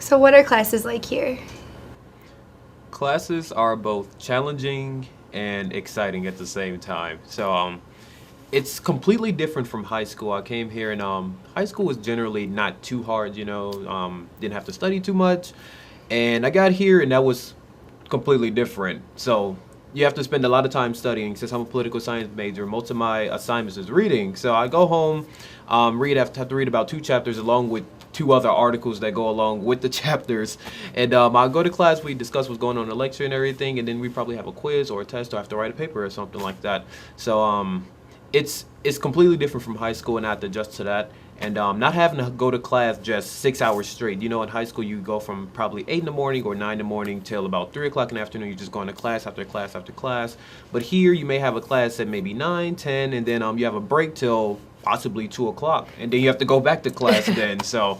So what are classes like here? Classes are both challenging and exciting at the same time. It's completely different from high school. I came here and high school was generally not too hard, didn't have to study too much. And I got here and that was completely different. So you have to spend a lot of time studying. Since I'm a political science major, most of my assignments is reading. So I go home, have to read about 2 chapters along with 2 other articles that go along with the chapters. And I go to class, we discuss what's going on in the lecture and everything, and then we probably have a quiz or a test or have to write a paper or something like that. It's completely different from high school, and I have to adjust to that. And not having to go to class just 6 hours straight. In high school you go from probably 8 in the morning or 9 in the morning till about 3 o'clock in the afternoon. You're just going to class after class after class. But here you may have a class at maybe 9, 10, and then you have a break till possibly 2 o'clock, and then you have to go back to class then. So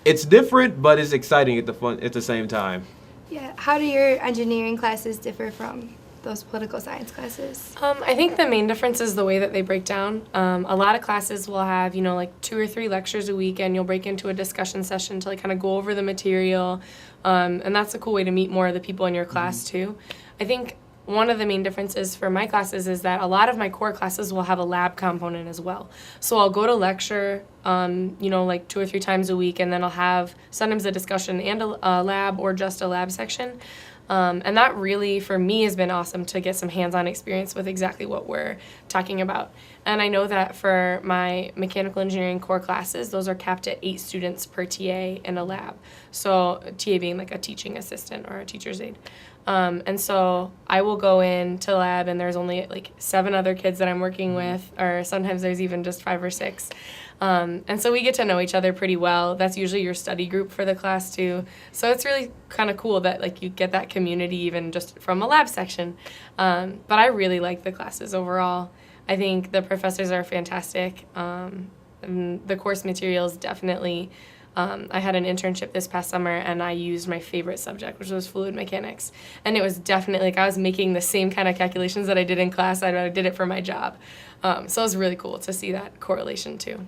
it's different, but it's exciting at the same time. Yeah. How do your engineering classes differ from those political science classes? I think the main difference is the way that they break down. A lot of classes will have, like 2 or 3 lectures a week, and you'll break into a discussion session to kind of go over the material. And that's a cool way to meet more of the people in your class too. I think one of the main differences for my classes is that a lot of my core classes will have a lab component as well. So I'll go to lecture, like 2 or 3 times a week, and then I'll have sometimes a discussion and a lab or just a lab section. And that really, for me, has been awesome to get some hands-on experience with exactly what we're talking about. And I know that for my mechanical engineering core classes, those are capped at 8 students per TA in a lab. So TA being like a teaching assistant or a teacher's aide. And so I will go into lab and there's only like 7 other kids that I'm working with, or sometimes there's even just 5 or 6. And so we get to know each other pretty well. That's usually your study group for the class too. So it's really kind of cool that like you get that community even just from a lab section. But I really like the classes overall. I think the professors are fantastic. And the course materials definitely. I had an internship this past summer and I used my favorite subject, which was fluid mechanics. And it was definitely like I was making the same kind of calculations that I did in class. I did it for my job. So it was really cool to see that correlation too.